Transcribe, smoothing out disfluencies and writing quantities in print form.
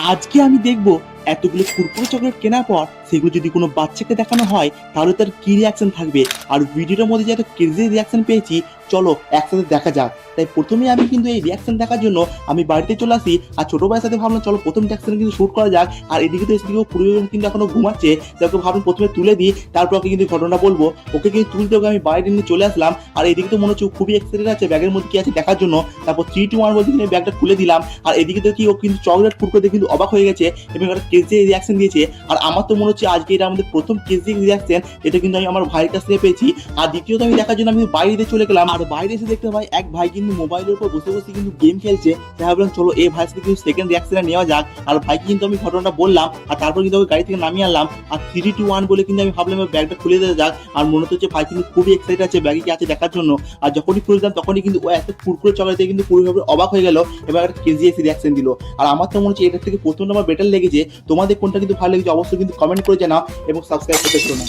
আজকে আমি দেখবো এতগুলো কুরকুরে চকলেট কেনার পর সেগুলো যদি কোনো বাচ্চাকে দেখানো হয় তাহলে তার কি রিয়াকশন থাকবে। আর ভিডিওটার মধ্যে যে এত ক্রেজি রিয়াকশন পেয়েছি, চলো একসাথে দেখা যাক। তাই প্রথমে আমি কিন্তু এই রিয়াকশন দেখার জন্য আমি বাড়িতে চলে আসি, আর ছোট ভাইয়ের সাথে ভাবলাম চলো প্রথম রিয়াকশন কিন্তু শুট করা যাক। আর এদিকে তো এদিকে পুরো কিন্তু এখনো ঘুমাচ্ছে, তাকে ভাবলাম প্রথমে তুলে দিই, তারপর ওকে কিন্তু ঘটনা বলবো। ওকে কিন্তু তুলতে ওকে আমি বাইরে নিয়ে চলে আসলাম, আর এদিকে তো মনে হচ্ছে ও খুবই এক্সাইটেড আছে ব্যাগের মধ্যে কি আছে দেখার জন্য। তারপর 3, 2, 1 বলতে কিন্তু ব্যাগটা খুলে দিলাম, আর এদিকে তো কি ও কিন্তু চকলেট কুরকুরে দেখে কিন্তু অবাক হয়ে গেছে এবং একটা কেজি রিয়াকশন দিয়েছে। আর আমার তো মনে হচ্ছে আজকে এটা আমাদের প্রথম কেজি রিয়াকশন, এটা কিন্তু আমি আমার ভাইয়ের কাছ থেকে পেয়েছি। আর দ্বিতীয়ত আমি দেখার জন্য আমি বাইরে চলে গেলাম, আর বাইরে এসে দেখতে পাই এক ভাই কিন্তু মোবাইলের উপর বসে বসে কিন্তু গেম খেলছে। তাই ভাবলাম চলো এই ভাইয়ের সাথে কিন্তু সেকেন্ড রিয়াকশনটা নেওয়া যাক। আর ভাইকে কিন্তু আমি ঘটনাটা বললাম, আর তারপর কিন্তু ওকে গাড়ি থেকে নামিয়ে আনলাম। আর 3, 2, 1 বলে কিন্তু আমি ভাবলাম ব্যাগটা খুলে দেওয়া যাক। আর মনে হচ্ছে ভাই কিন্তু খুবই এক্সাইটেড আছে ব্যাগে কি আছে দেখার জন্য। আর যখনই খুলে দিলাম তখনই কিন্তু ও এত কুরকুরে চকলেটে কিন্তু পুরোভাবে অবাক হয়ে গেল, এবার একটা কেজি রিয়াকশন দিল। আর আমার তো মনে হচ্ছে এটার থেকে প্রথম আমার বেটার লেগেছে। তোমাদের কোনটা কিন্তু ভালো লেগেছে অবশ্যই কিন্তু কমেন্ট করে জানাও এবং সাবস্ক্রাইব করতে ভুলো না।